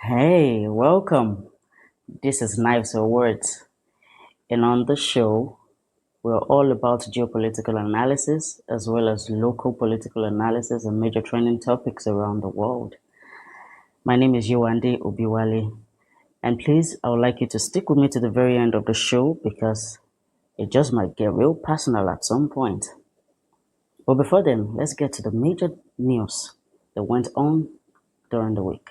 Hey, welcome. This is Knives or Words, and on the show, we're all about geopolitical analysis as well as local political analysis and major trending topics around the world. My name is Yowande Obiwale, and please, I would like you to stick with me to the very end of the show because it just might get real personal at some point. But before then, let's get to the major news that went on during the week.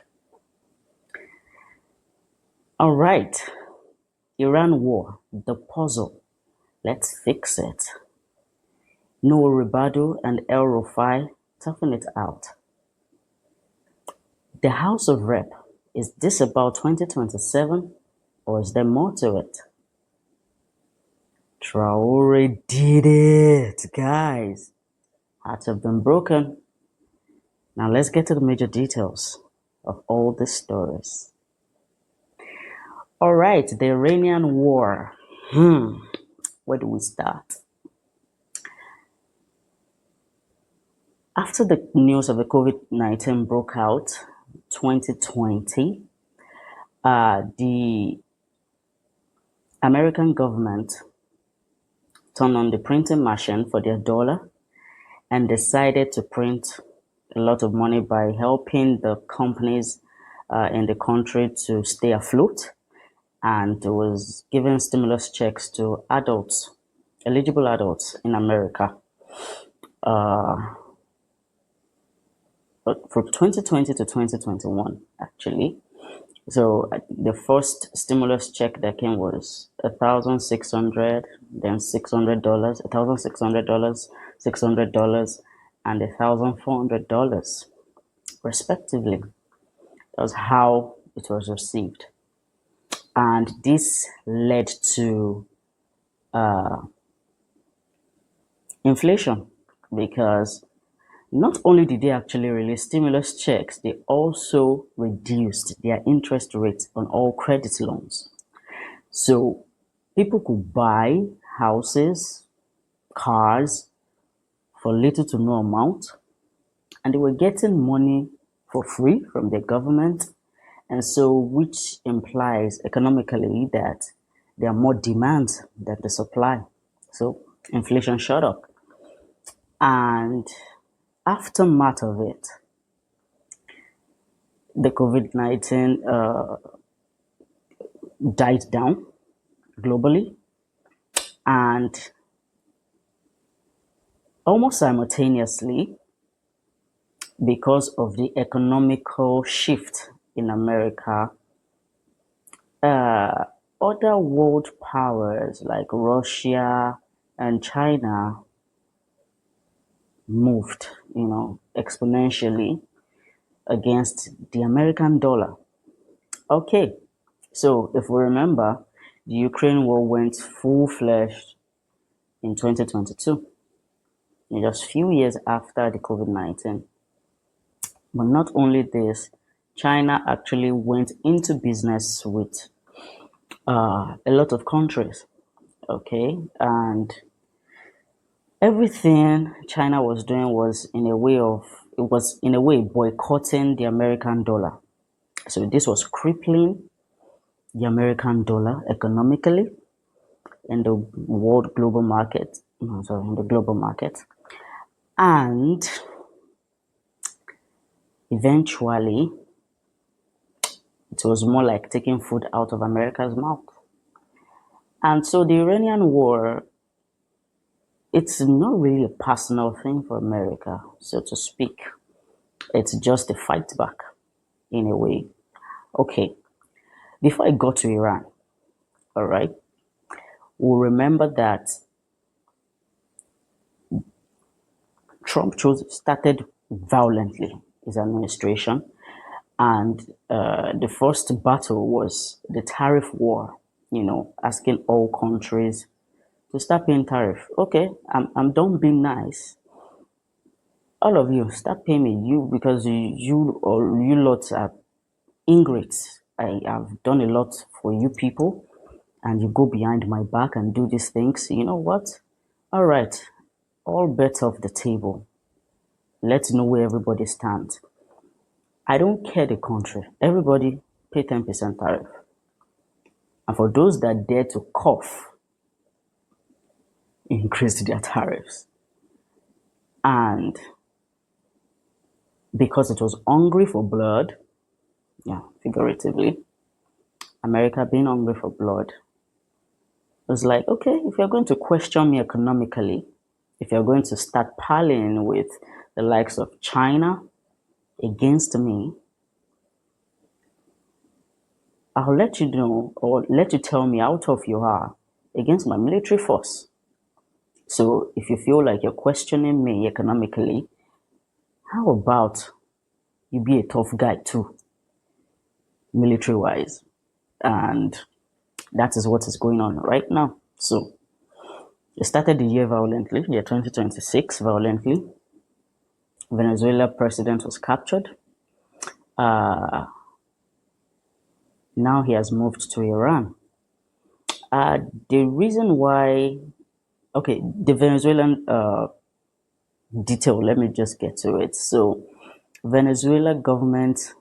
All right, Iran war, the puzzle. Let's fix it. Noah Ribadu and El-Rufai toughen it out. The House of Rep, is this about 2027 or is there more to it? Traore did it, guys. Hearts have been broken. Now let's get to the major details of all these stories. All right, the Iranian war. Where do we start? After the news of the COVID-19 broke out, 2020, the American government turned on the printing machine for their dollar and decided to print a lot of money by helping the companies in the country to stay afloat, and was giving stimulus checks to adults, eligible adults in America. But from 2020 to 2021, actually. So the first stimulus check that came was 1,600, then $600, $1,600, $600, and $1,400, respectively. That was how it was received, and this led to inflation because not only did they actually release stimulus checks, they also reduced their interest rates on all credit loans. So people could buy houses, cars for little to no amount, and they were getting money for free from the government. And so, which implies economically that there are more demands than the supply. So inflation shot up. And aftermath of it, the COVID-19 died down globally, and almost simultaneously, because of the economical shift in America, other world powers like Russia and China moved, exponentially against the American dollar. Okay, so if we remember, the Ukraine war went full-fledged in 2022, just a few years after the COVID-19. But not only this, China actually went into business with a lot of countries, okay? And everything China was doing was in a way boycotting the American dollar. So this was crippling the American dollar economically in the global market. In the global market. And eventually, it was more like taking food out of America's mouth. And so the Iranian war, it's not really a personal thing for America, so to speak. It's just a fight back, in a way. Okay, before I got to Iran, all right, we'll remember that Trump started violently his administration, and the first battle was the tariff war, asking all countries to start paying tariff. Okay, I'm done being nice. All of you, start paying me. Because you lots are ingrates. I have done a lot for you people, and you go behind my back and do these things. You know what? All right, all bets off the table. Let's know where everybody stands. I don't care the country. Everybody pay 10% tariff. And for those that dare to cough, increased their tariffs. And because it was hungry for blood, yeah, figuratively, America being hungry for blood, was like, okay, if you're going to question me economically, if you're going to start parleying with the likes of China against me, I'll let you know or let you tell me how tough you are against my military force. So if you feel like you're questioning me economically, how about you be a tough guy too, military wise? And that is what is going on right now. So it started the year violently, year 2026 violently. Venezuela president was captured. Now he has moved to Iran. The reason why, okay, the Venezuelan detail, let me just get to it. So Venezuela government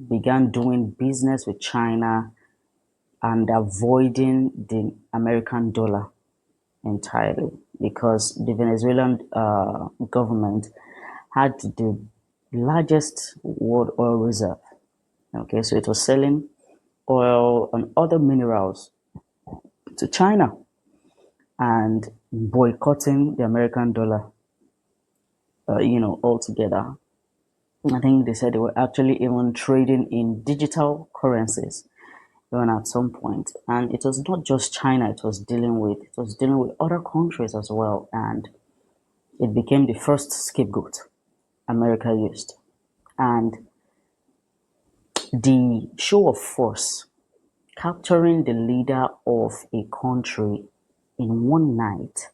began doing business with China and avoiding the American dollar entirely because the Venezuelan government had the largest world oil reserve. Okay, so it was selling oil and other minerals to China and boycotting the American dollar, altogether. I think they said they were actually even trading in digital currencies even at some point. And it was not just China it was dealing with other countries as well. And it became the first scapegoat America used. And the show of force, capturing the leader of a country in one night,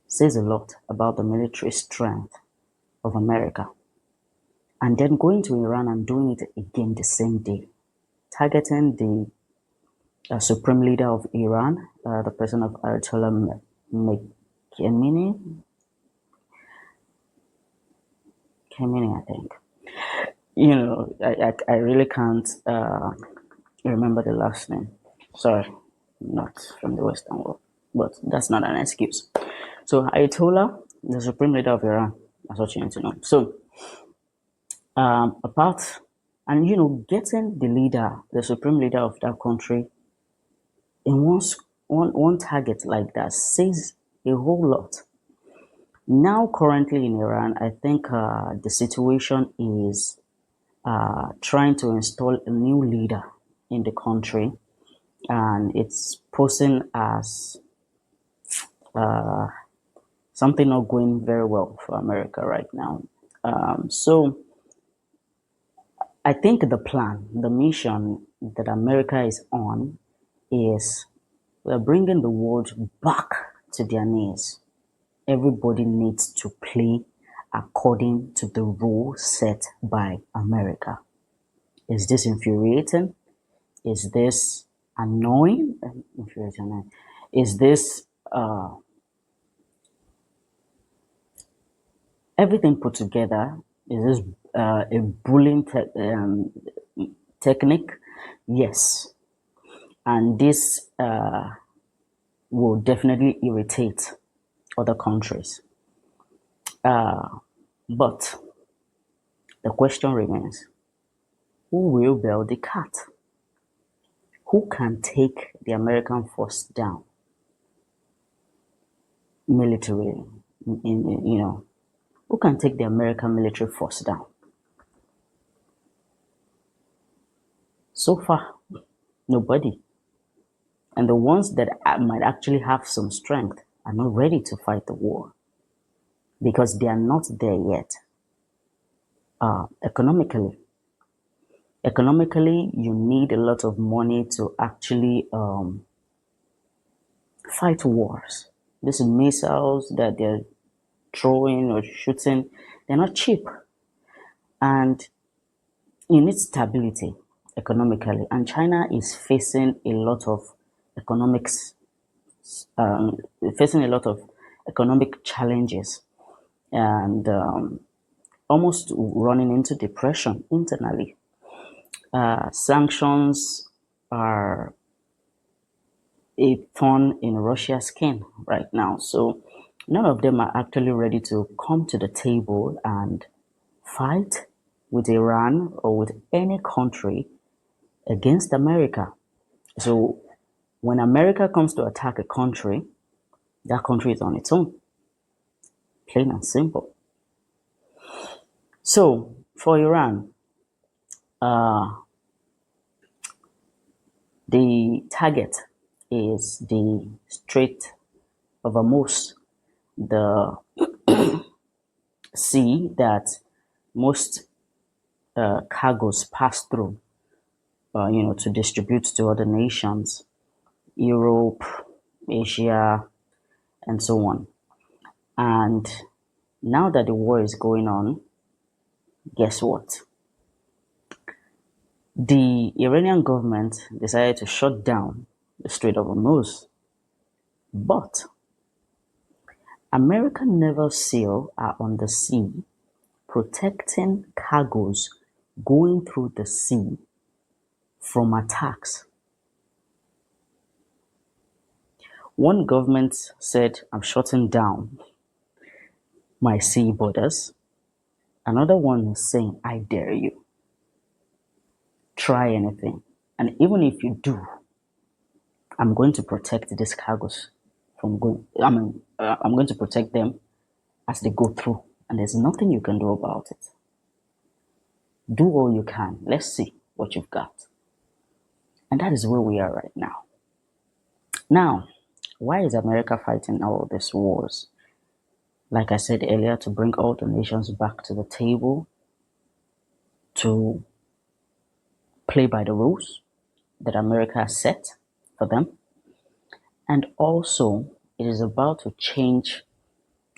says a lot about the military strength of America. And then going to Iran and doing it again the same day, targeting the supreme leader of Iran, the person of Ayatollah Khamenei, I think. I really can't remember the last name. Sorry, not from the Western world, but that's not an excuse. So Ayatollah, the supreme leader of Iran, that's what you need to know. So about and getting the leader, the supreme leader of that country in one target like that says a whole lot. Now, currently in Iran, I think the situation is trying to install a new leader in the country, and it's posing as something not going very well for America right now. So I think the plan, the mission that America is on is we're bringing the world back to their knees. Everybody needs to play according to the rules set by America. Is this infuriating? Is this annoying? Infuriating. Is this everything put together? Is this a bullying technique? Yes. And this will definitely irritate other countries. But the question remains, who will bail the cat? Who can take the American force down militarily? Who can take the American military force down? So far, nobody. And the ones that might actually have some strength are not ready to fight the war because they are not there yet. Economically, you need a lot of money to actually fight wars. These missiles that they're throwing or shooting, they're not cheap. And you need stability economically. And China is facing a lot of economics, facing a lot of economic challenges and almost running into depression internally. Sanctions are a thorn in Russia's skin right now. So none of them are actually ready to come to the table and fight with Iran or with any country against America. So when America comes to attack a country, that country is on its own, plain and simple. So for Iran, the target is the Strait of Hormuz, the sea that most cargoes pass through, to distribute to other nations, Europe, Asia, and so on. And now that the war is going on, guess what? The Iranian government decided to shut down the Strait of Hormuz, but American naval SEAL are on the sea protecting cargoes going through the sea from attacks. One government said, I'm shutting down my sea borders. Another one is saying, I dare you. Try anything. And even if you do, I'm going to protect these cargoes from going, I'm going to protect them as they go through. And there's nothing you can do about it. Do all you can. Let's see what you've got. And that is where we are right now. Now, why is America fighting all these wars? Like I said earlier, to bring all the nations back to the table, to play by the rules that America has set for them. And also, it is about to change,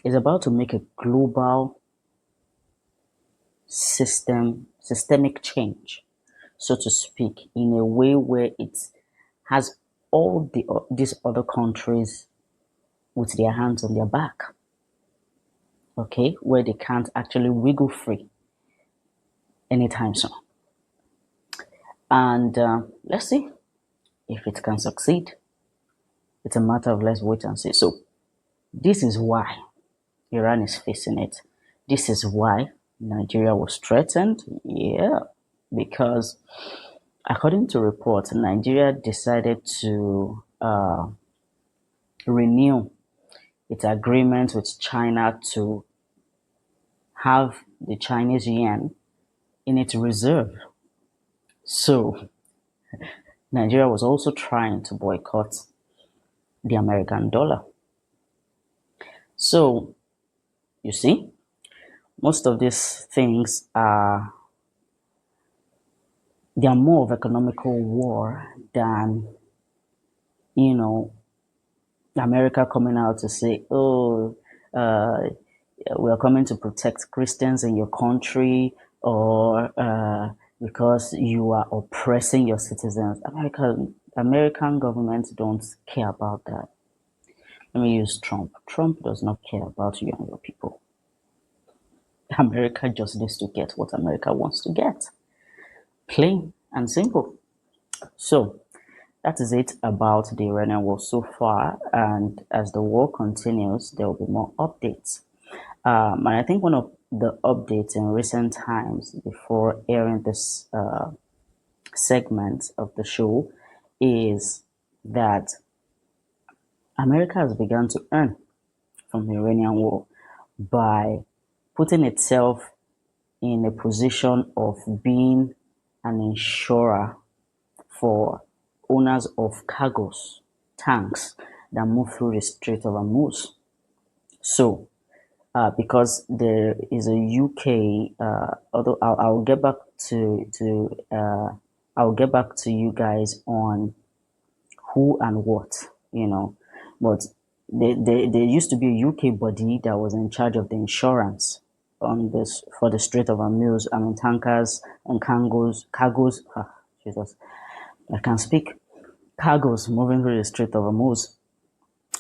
it's about to make a global systemic change, so to speak, in a way where it has all these other countries with their hands on their back, okay, where they can't actually wiggle free anytime soon. And let's see if it can succeed. It's a matter of let's wait and see. So this is why Iran is facing it. This is why Nigeria was threatened. Yeah, because according to reports, Nigeria decided to renew its agreement with China to have the Chinese yuan in its reserve. So Nigeria was also trying to boycott the American dollar. So you see, most of these things are they are more of economical war than, you know, America coming out to say, oh, we are coming to protect Christians in your country, or because you are oppressing your citizens. American governments don't care about that. Let me use Trump. Trump does not care about you and your people. America just needs to get what America wants to get. Plain and simple. So that is it about the Iranian war so far. And as the war continues, there will be more updates. And I think one of the updates in recent times before airing this segment of the show is that America has begun to earn from the Iranian war by putting itself in a position of being an insurer for owners of cargoes, tanks that move through the Strait of Hormuz. So, because there is a UK, although I'll get back I'll get back to you guys on who and what, but there used to be a UK body that was in charge of the insurance on this for the Strait of Hormuz. I mean, tankers and cargoes. Jesus, I can't speak. Cargoes moving through the Strait of Hormuz.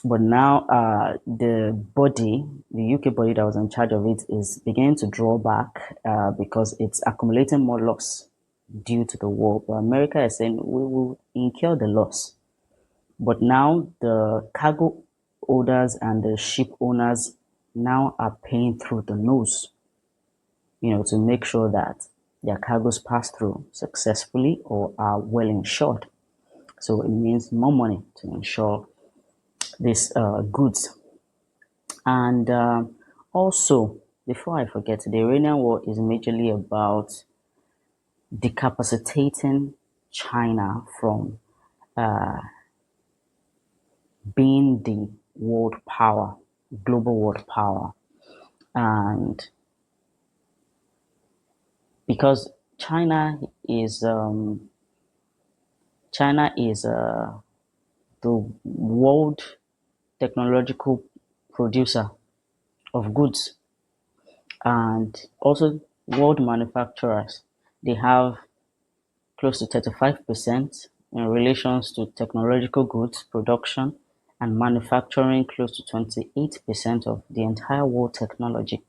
But now the UK body that was in charge of it is beginning to draw back because it's accumulating more loss due to the war, but America is saying we will incur the loss. But now the cargo holders and the ship owners now are paying through the nose, to make sure that their cargoes pass through successfully or are well insured. So it means more money to insure these goods. And also, before I forget, the Iranian war is majorly about decapacitating China from being the world power, global world power. And because China is the world technological producer of goods and also world manufacturers. They have close to 35% in relations to technological goods production and manufacturing close to 28% of the entire world technology.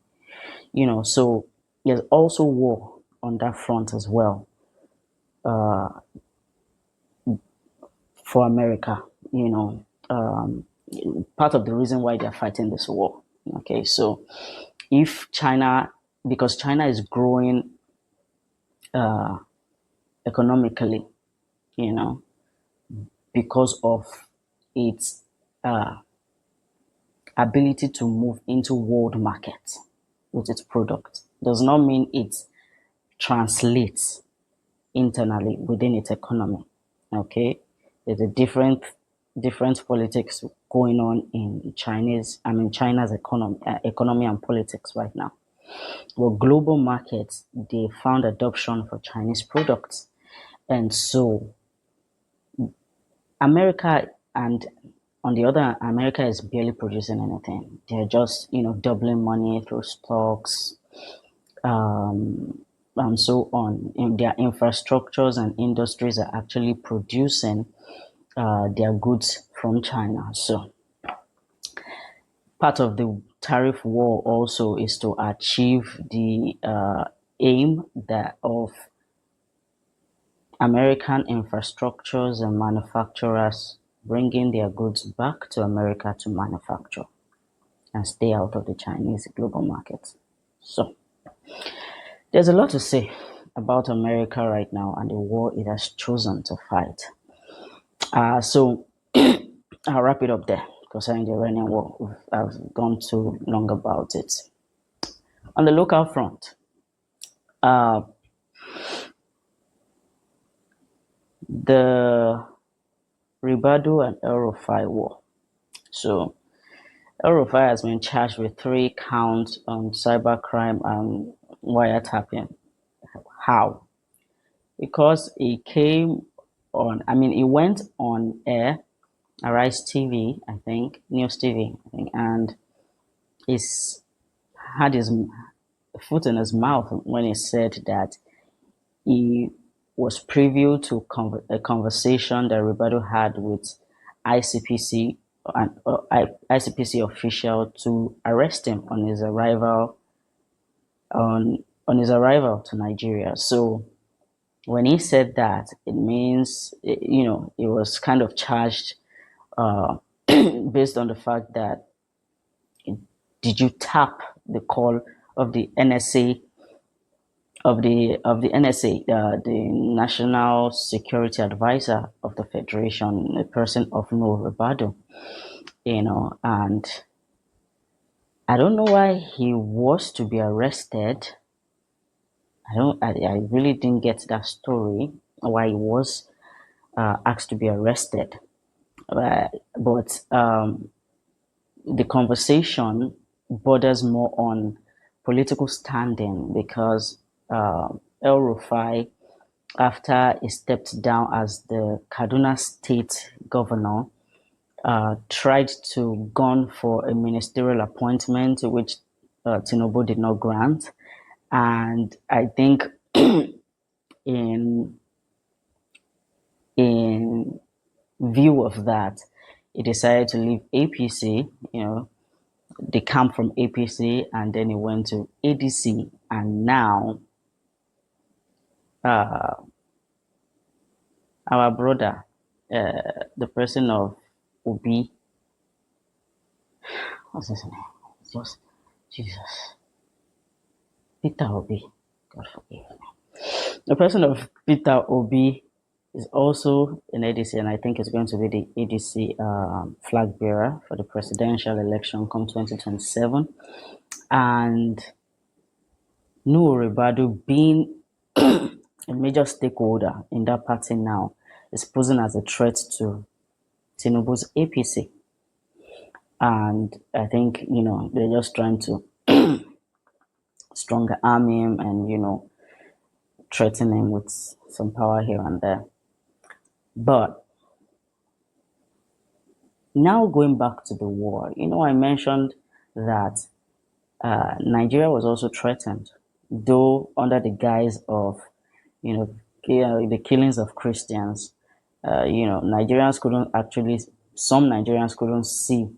So there's also war on that front as well for America. Part of the reason why they're fighting this war. Okay, so if China, because China is growing economically, you know, because of its ability to move into world market with its product, does not mean it translates internally within its economy. Okay, there's a different politics going on in China's economy and politics right now. Well, global markets, they found adoption for Chinese products, and so America and on the other hand, America is barely producing anything. They're just doubling money through stocks, and so on. In their infrastructures and industries are actually producing their goods from China. So part of the tariff war also is to achieve the aim that of American infrastructures and manufacturers bringing their goods back to America to manufacture and stay out of the Chinese global market. So there's a lot to say about America right now and the war it has chosen to fight. So I'll wrap it up there concerning the Iranian war. I've gone too long about it. On the local front, the Ribadu and El-Rufai war. So El-Rufai has been charged with 3 counts on cybercrime and wiretapping. How? Because he went on air, Arise TV, I think, News TV, I think, and he's had his foot in his mouth when he said that he was privy to a conversation that Roberto had with ICPC and ICPC official to arrest him on his arrival to Nigeria. So when he said that, it means it was kind of charged based on the fact that did you tap the call of the NSA the National Security Advisor of the Federation, a person of no rebuttal, and I don't know why he was to be arrested. I really didn't get that story why he was asked to be arrested, but the conversation borders more on political standing because El-Rufai, after he stepped down as the Kaduna State governor, tried to gun for a ministerial appointment, which Tinubu did not grant. And I think in view of that, he decided to leave APC, the camp from APC, and then he went to ADC, and now our brother, the person of Obi, what's his name? It's just Jesus, Peter Obi. God forgive me. The person of Peter Obi is also in ADC, and I think is going to be the ADC flag bearer for the presidential election come 2027. And Nuhu Ribadu, being a major stakeholder in that party now, is posing as a threat to Tinubu's APC. And I think, they're just trying to stronger arm him and, threaten him with some power here and there. But now going back to the war, I mentioned that Nigeria was also threatened, though under the guise of, the killings of Christians. Nigerians couldn't actually, some Nigerians couldn't see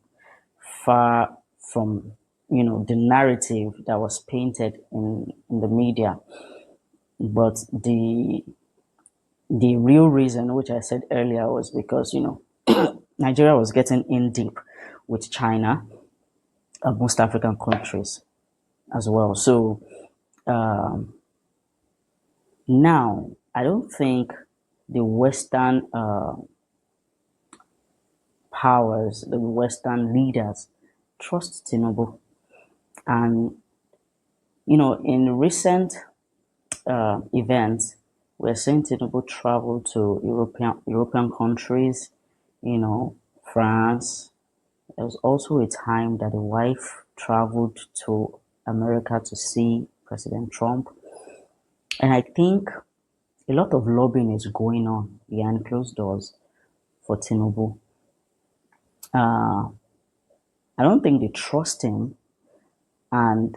far from, the narrative that was painted in the media. But the real reason, which I said earlier, was because, Nigeria was getting in deep with China and most African countries as well. So now I don't think the Western powers, the Western leaders, trust Tinubu. And, in recent events, we're seeing Tinubu travel to European countries, France. There was also a time that the wife traveled to America to see President Trump. And I think a lot of lobbying is going on behind closed doors for Tinubu. I don't think they trust him, and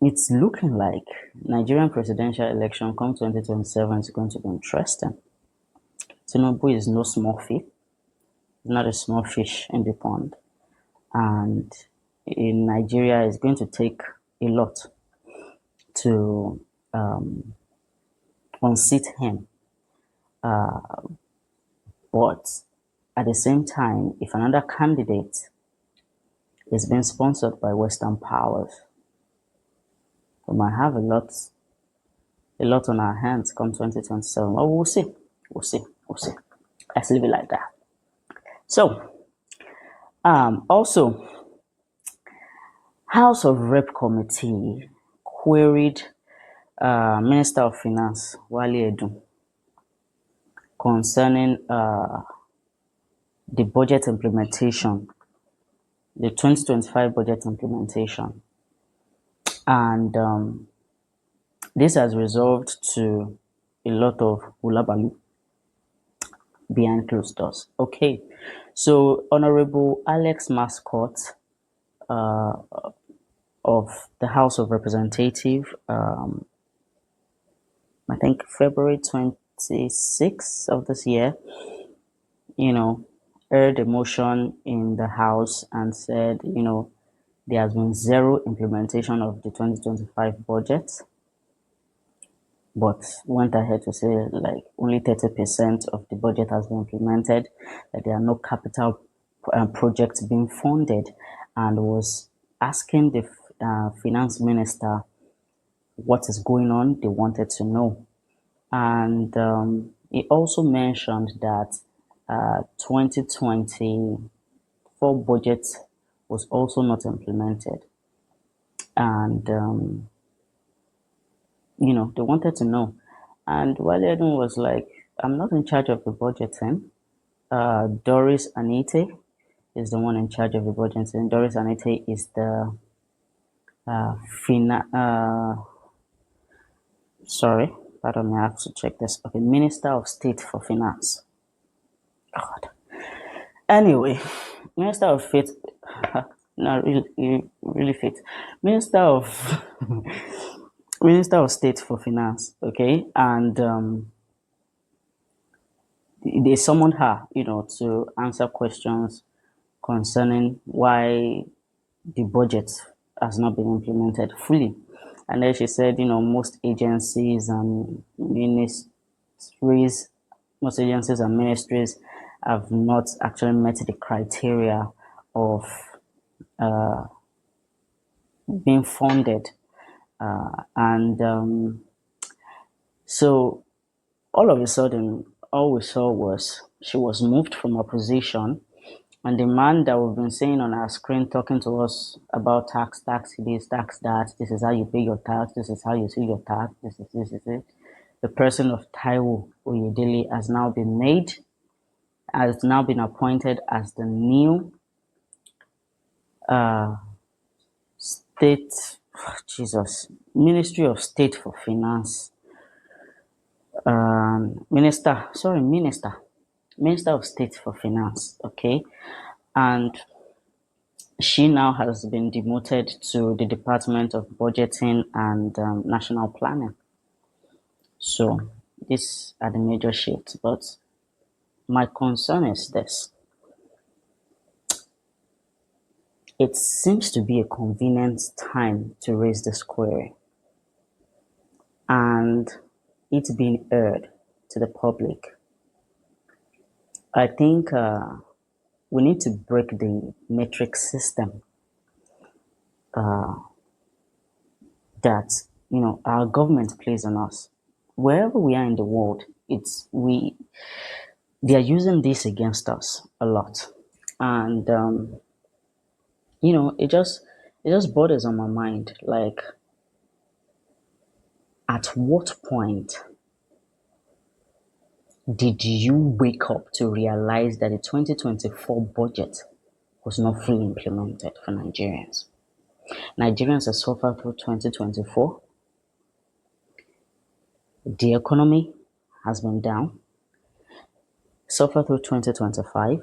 it's looking like Nigerian presidential election come 2027 is going to be interesting. Tinubu is no small fish, not a small fish in the pond, and in Nigeria is going to take a lot to unseat him. But at the same time, if another candidate is being sponsored by Western powers, we might have a lot on our hands come 2027. Well, we'll see. We'll see. Let's leave it like that. So, also, House of Rep Committee queried Minister of Finance, Wale Edun, concerning the budget implementation, the 2025 budget implementation. And this has resolved to a lot of hulabaloo behind closed doors. Okay, so Honorable Alex Mascot of the House of Representatives, I think February 26th of this year, heard a motion in the House and said, there has been zero implementation of the 2025 budget, but went ahead to say like only 30% of the budget has been implemented, that there are no capital projects being funded, and was asking the finance minister what is going on. They wanted to know. And he also mentioned that 2024 budget was also not implemented. And, they wanted to know. And Wale Edun was like, I'm not in charge of the budgeting. Doris Anite is the one in charge of the budgeting. Doris Anite is the sorry, pardon me, I have to check this. Okay, Minister of State for Finance. God. Anyway, Minister of Faith, no, really fit. Minister of Minister of State for Finance. Okay, and they summoned her, to answer questions concerning why the budget has not been implemented fully. And then she said, most agencies and ministries most agencies and ministries have not actually met the criteria of being funded. And so all of a sudden, all we saw was she was moved from her position. And the man that we've been seeing on our screen talking to us about tax this, tax that, this is how you pay your tax, this is how you see your tax, this is it. The person of Taiwo Oyedele has now been appointed as the new state, Ministry of State for Finance, Minister of State for Finance, okay? And she now has been demoted to the Department of Budgeting and National Planning. So these are the major shifts. But my concern is this. It seems to be a convenient time to raise this query. And it's being aired to the public. I think we need to break the matrix system that our government plays on us. Wherever we are in the world, they are using this against us a lot, and it just bothers on my mind. Like, at what point did you wake up to realize that the 2024 budget was not fully implemented for Nigerians? Nigerians have suffered through 2024. The economy has been down. Suffered through 2025.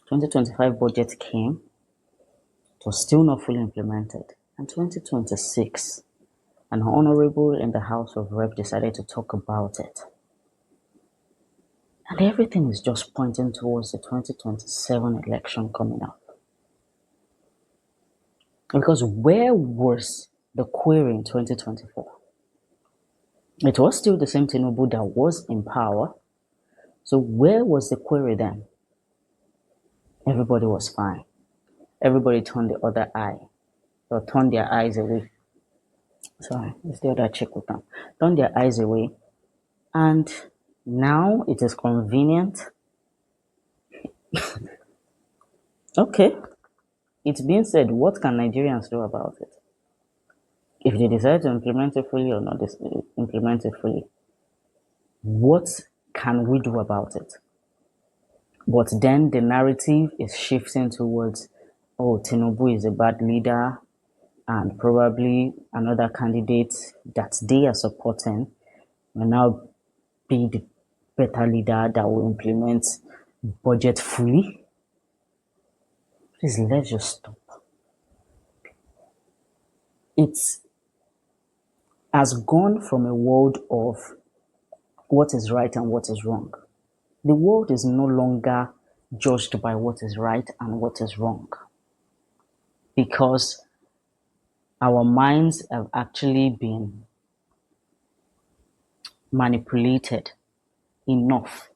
2025 budget came. It was still not fully implemented. And 2026, an honorable in the House of Rep decided to talk about it. And everything is just pointing towards the 2027 election coming up. Because where was the query in 2024? It was still the same Tinubu that was in power. So where was the query then? Everybody was fine. Everybody turned the other eye, or turned their eyes away. Sorry, it's the other check with them. Turned their eyes away. And now it is convenient. Okay. It's being said, what can Nigerians do about it? If they decide to implement it fully or not implement it fully, what can we do about it? But then the narrative is shifting towards, oh, Tinubu is a bad leader, and probably another candidate that they are supporting will now be the better leader that will implement budget fully. Please, let's just stop. It has gone from a world of what is right and what is wrong. The world is no longer judged by what is right and what is wrong, because our minds have actually been manipulated enough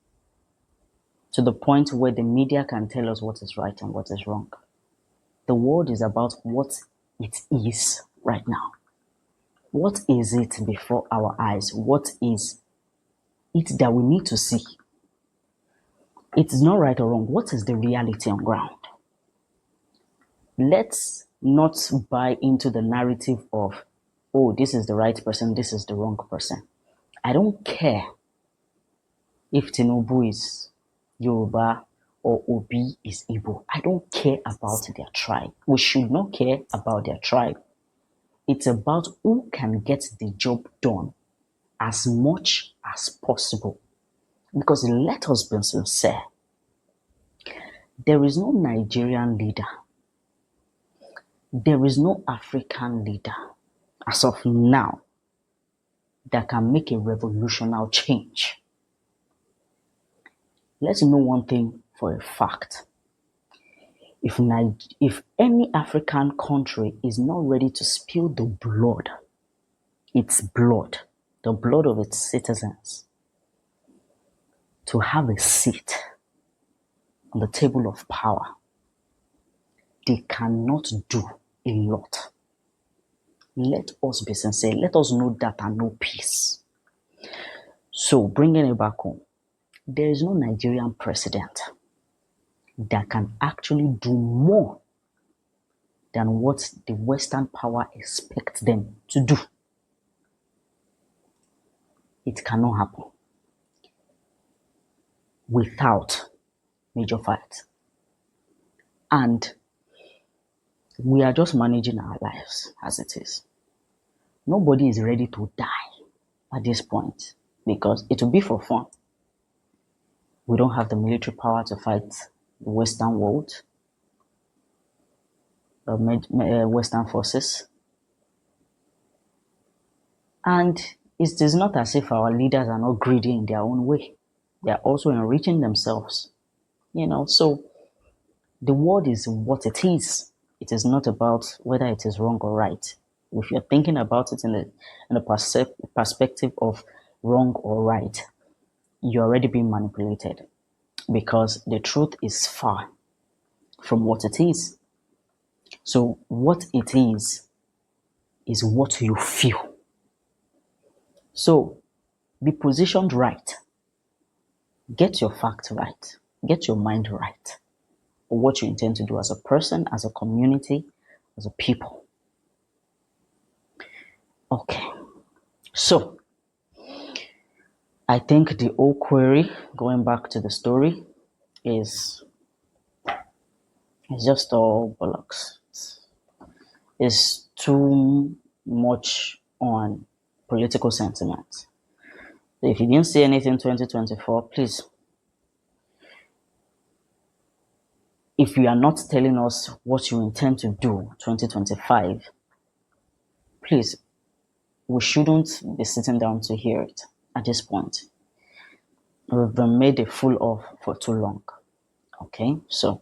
to the point where the media can tell us what is right and what is wrong. The world is about what it is right now. What is it before our eyes? What is it that we need to see? It's not right or wrong. What is the reality on ground? Let's not buy into the narrative of, oh, this is the right person, this is the wrong person. I don't care if Tinubu is Yoruba or Obi is Igbo. I don't care about their tribe. We should not care about their tribe. It's about who can get the job done as much as possible. Because let us be sincere, there is no Nigerian leader, there is no African leader as of now that can make a revolutionary change. Let's know one thing for a fact. If any African country is not ready to spill the blood of its citizens, to have a seat on the table of power, they cannot do a lot. Let us be sincere. Let us know that and know peace. So, bringing it back home, there is no Nigerian president that can actually do more than what the Western power expects them to do. It cannot happen without major fights. And we are just managing our lives as it is. Nobody is ready to die at this point because it will be for fun. We don't have the military power to fight the Western world, Western forces. And it is not as if our leaders are not greedy in their own way. They are also enriching themselves. So the world is what it is. It is not about whether it is wrong or right. If you're thinking about it in the perspective of wrong or right, you're already being manipulated because the truth is far from what it is. So what it is what you feel. So be positioned right. Get your facts right. Get your mind right. Or what you intend to do as a person, as a community, as a people. Okay. So I think the whole query, going back to the story, is just all bollocks. It's too much on political sentiment. So if you didn't see anything 2024, please, if you are not telling us what you intend to do 2025, please, we shouldn't be sitting down to hear it at this point. We've been made a fool of for too long. Okay, so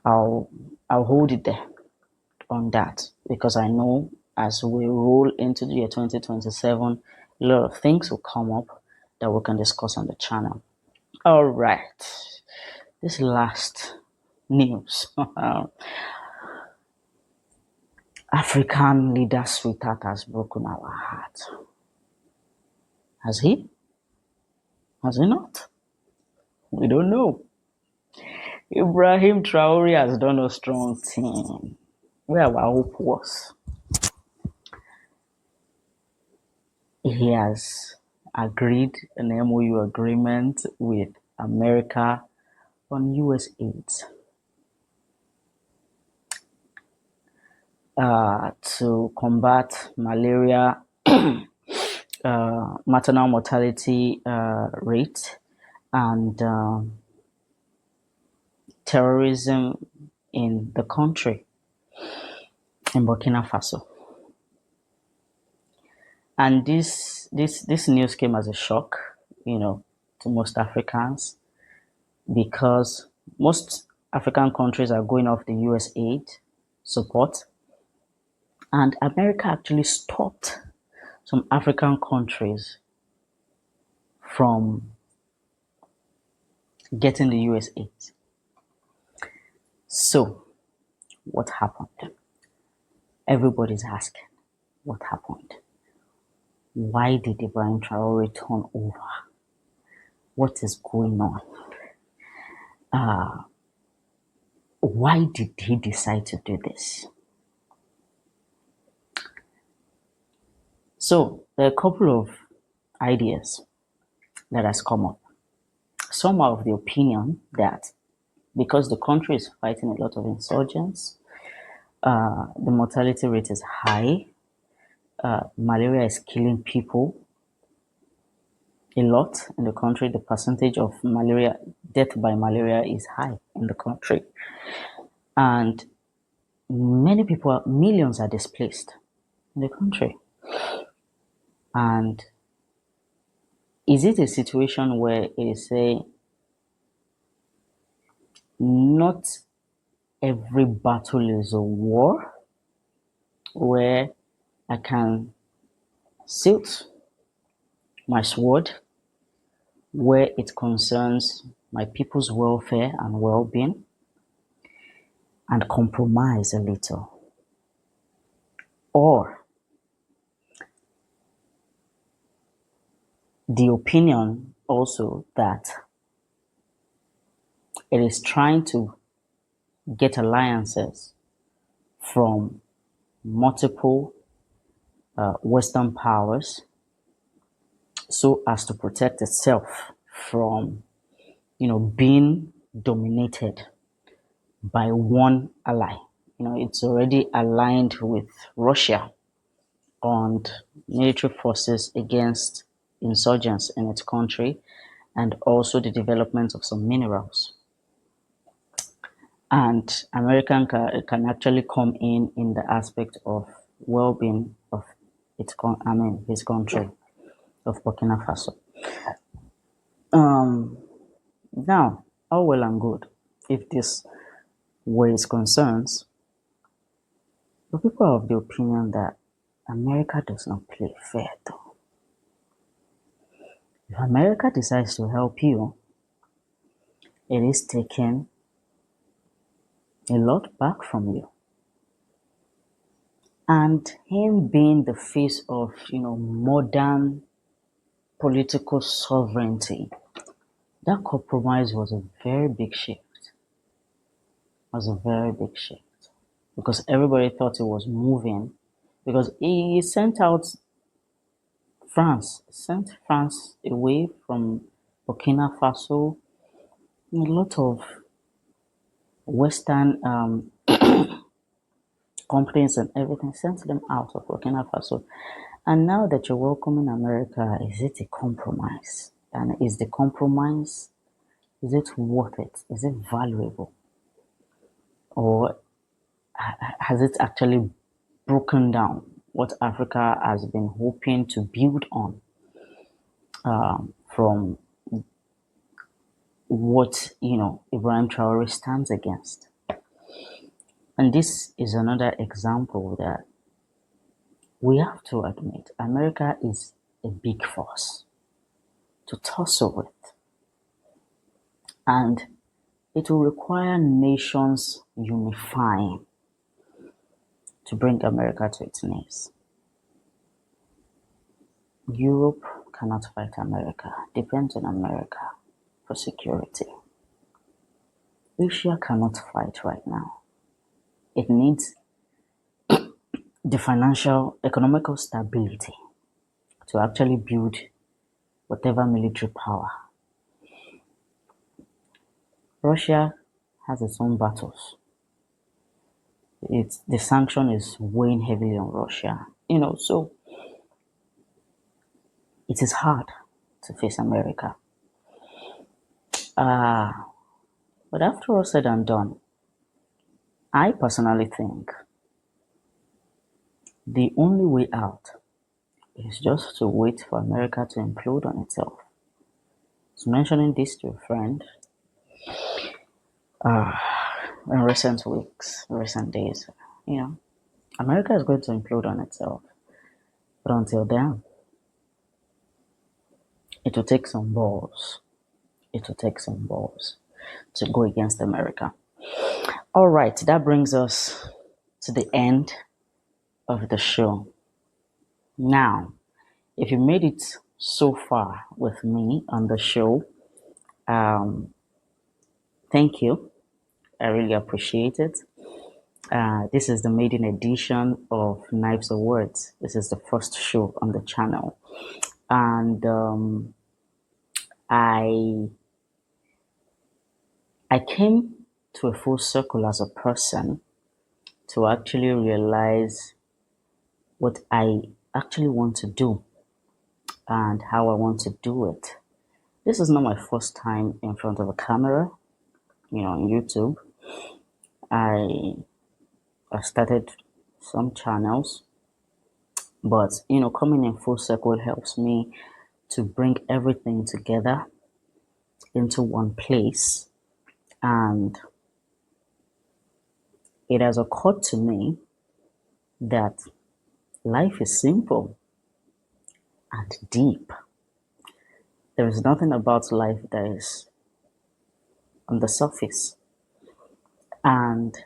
I'll hold it there on that because I know as we roll into the year 2027, a lot of things will come up that we can discuss on the channel. All right, this last news. African leader sweetheart has broken our heart. Has he? Has he not? We don't know. Ibrahim Traore has done a strong thing. Where our hope was. He has agreed an MOU agreement with America on US aid to combat malaria, maternal mortality rate, and terrorism in the country, in Burkina Faso. And this news came as a shock, to most Africans, because most African countries are going off the US aid support, and America actually stopped some African countries from getting the US aid. So, what happened? Everybody's asking, what happened? Why did Ibrahim Traore turn over? What is going on? Why did he decide to do this? So, there are a couple of ideas that has come up. Some are of the opinion that because the country is fighting a lot of insurgents, the mortality rate is high, malaria is killing people a lot in the country. The percentage of death by malaria is high in the country. And millions are displaced in the country. And is it a situation where it is not every battle is a war, where I can silt my sword, where it concerns my people's welfare and well-being, and compromise a little, or the opinion also that it is trying to get alliances from multiple Western powers so as to protect itself from, being dominated by one ally. It's already aligned with Russia on military forces against insurgents in its country, and also the development of some minerals. And American can actually come in the aspect of well-being of his country of Burkina Faso. Now, all well and good if this were its concerns, but people are of the opinion that America does not play fair though. If America decides to help you, it is taking a lot back from you. And him being the face of, modern political sovereignty, that compromise was a very big shift. Was a very big shift because everybody thought it was moving, because he sent France away from Burkina Faso. A lot of Western companies and everything, sent them out of Burkina Faso. And now that you're welcoming America, is it a compromise? And is the compromise, is it worth it? Is it valuable? Or has it actually broken down what Africa has been hoping to build on from what, Ibrahim Traore stands against? And this is another example that we have to admit America is a big force to tussle with. And it will require nations unifying to bring America to its knees. Europe cannot fight America, depends on America for security. Asia cannot fight right now. It needs the financial, economical stability to actually build whatever military power. Russia has its own battles. The sanction is weighing heavily on Russia, so it is hard to face America. But after all said and done, I personally think the only way out is just to wait for America to implode on itself. I was mentioning this to a friend in recent weeks, recent days. America is going to implode on itself. But until then, it will take some balls. It will take some balls to go against America. All right, that brings us to the end of the show. Now, if you made it so far with me on the show, thank you. I really appreciate it. This is the maiden edition of Knives of Words. This is the first show on the channel. And I came to a full circle as a person to actually realize what I actually want to do and how I want to do it. This is not my first time in front of a camera, on YouTube. I started some channels, but coming in full circle helps me to bring everything together into one place. And it has occurred to me that life is simple and deep. There is nothing about life that is on the surface. And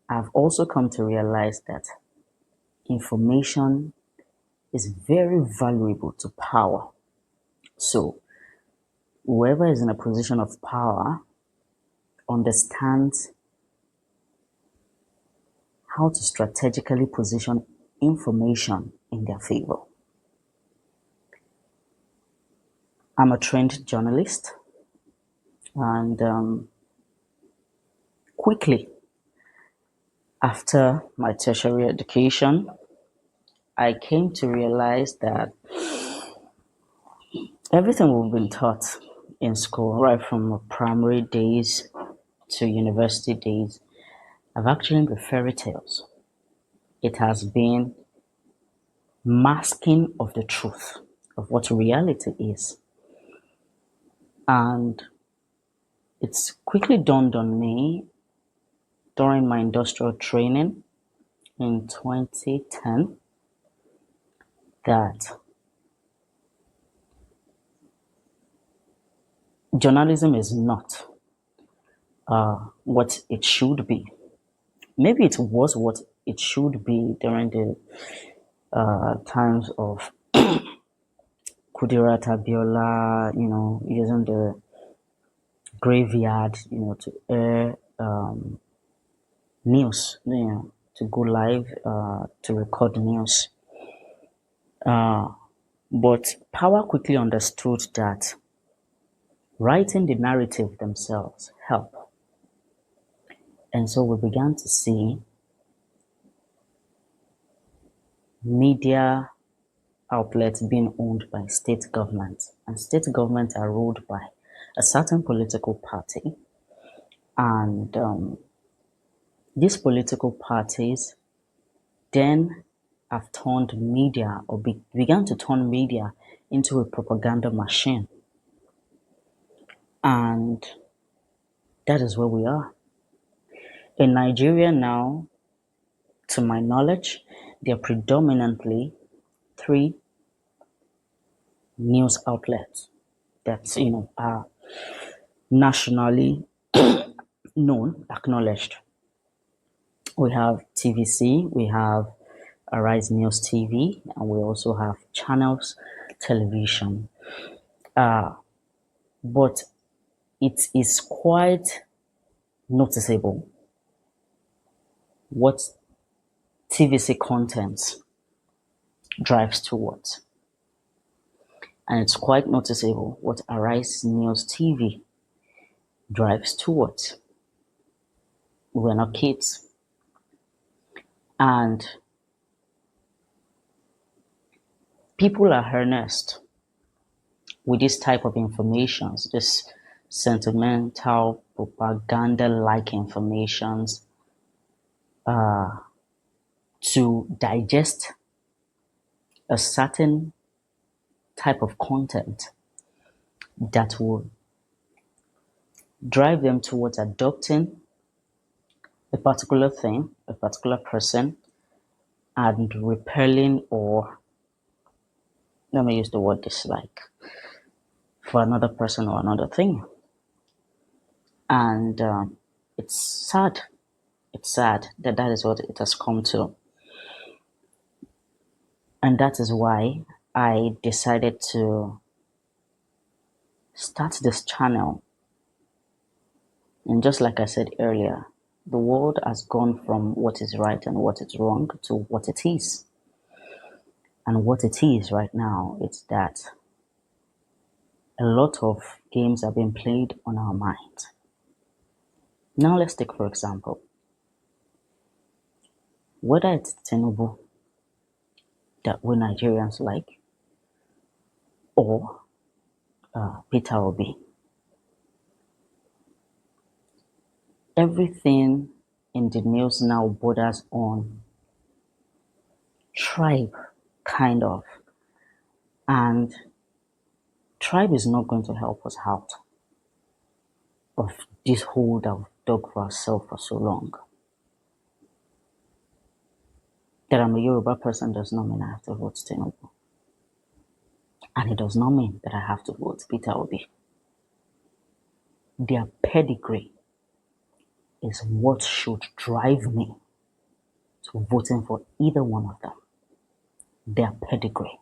I've also come to realize that information is very valuable to power. So whoever is in a position of power understands how to strategically position information in their favor. I'm a trained journalist, and quickly after my tertiary education, I came to realize that everything we've been taught in school, right from primary days to university days, have actually been fairy tales. It has been masking of the truth of what reality is. And it's quickly dawned on me during my industrial training in 2010 that journalism is not what it should be. Maybe it was what it should be during the times of Kudirat Abiola, using the graveyard, to air news, to go live, to record news. But power quickly understood that writing the narrative themselves help. And so we began to see media outlets being owned by state governments, and state governments are ruled by a certain political party. And these political parties then have turned media or began to turn media into a propaganda machine. And that is where we are. In Nigeria now, to my knowledge, there are predominantly three news outlets that are nationally known, acknowledged. We have TVC, we have Arise News TV, and we also have Channels Television. But it is quite noticeable what TVC content drives towards. And it's quite noticeable what Arise News TV drives towards. We're not kids. And people are harnessed with this type of informations, this sentimental, propaganda-like informations, to digest a certain type of content that will drive them towards adopting a particular thing, a particular person, and repelling, or let me use the word dislike, for another person or another thing. And it's sad. It's sad that that is what it has come to. And that is why I decided to start this channel. And just like I said earlier, the world has gone from what is right and what is wrong to what it is. And what it is right now is that a lot of games are being played on our mind. Now let's take, for example, whether it's Tinubu that we Nigerians like, or Peter Obi. Everything in the news now borders on tribe, kind of. And tribe is not going to help us out of this hole that we've dug for ourselves for so long. That I'm a Yoruba person does not mean I have to vote Tinubu. And it does not mean that I have to vote Peter Obi. Their pedigree is what should drive me to voting for either one of them. Their pedigree,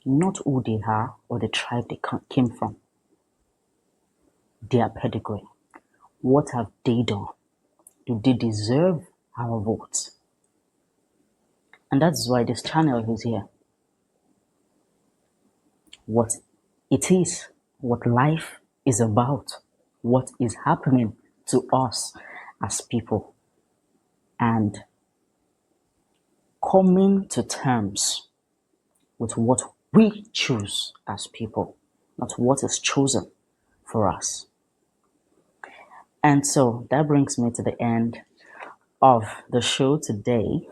not who they are or the tribe they came from. Their pedigree. What have they done? Do they deserve our votes? And that's why this channel is here. What it is, what life is about, what is happening to us as people, and coming to terms with what we choose as people, not what is chosen for us. And so that brings me to the end of the show today.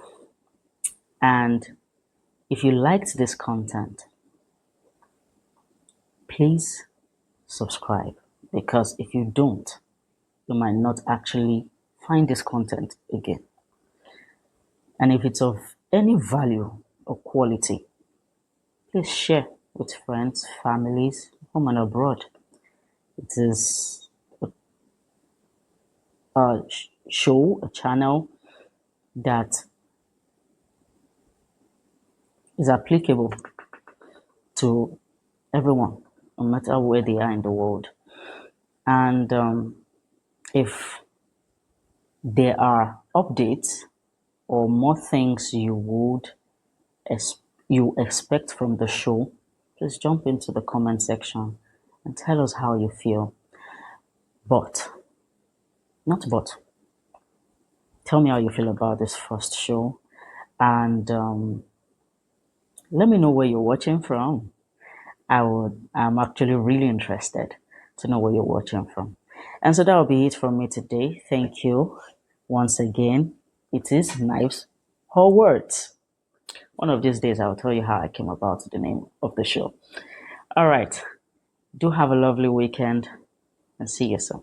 And if you liked this content, please subscribe, because if you don't, you might not actually find this content again. And if it's of any value or quality, please share with friends, families, home and abroad. It is a show, a channel that is applicable to everyone, no matter where they are in the world. And if there are updates or more things you expect from the show, please jump into the comment section and tell us how you feel. But, not but, tell me how you feel about this first show, and let me know where you're watching from. I'm actually really interested to know where you're watching from. And so that will be it from me today. Thank you once again. It is Knives or Words. One of these days, I'll tell you how I came about the name of the show. All right. Do have a lovely weekend and see you soon.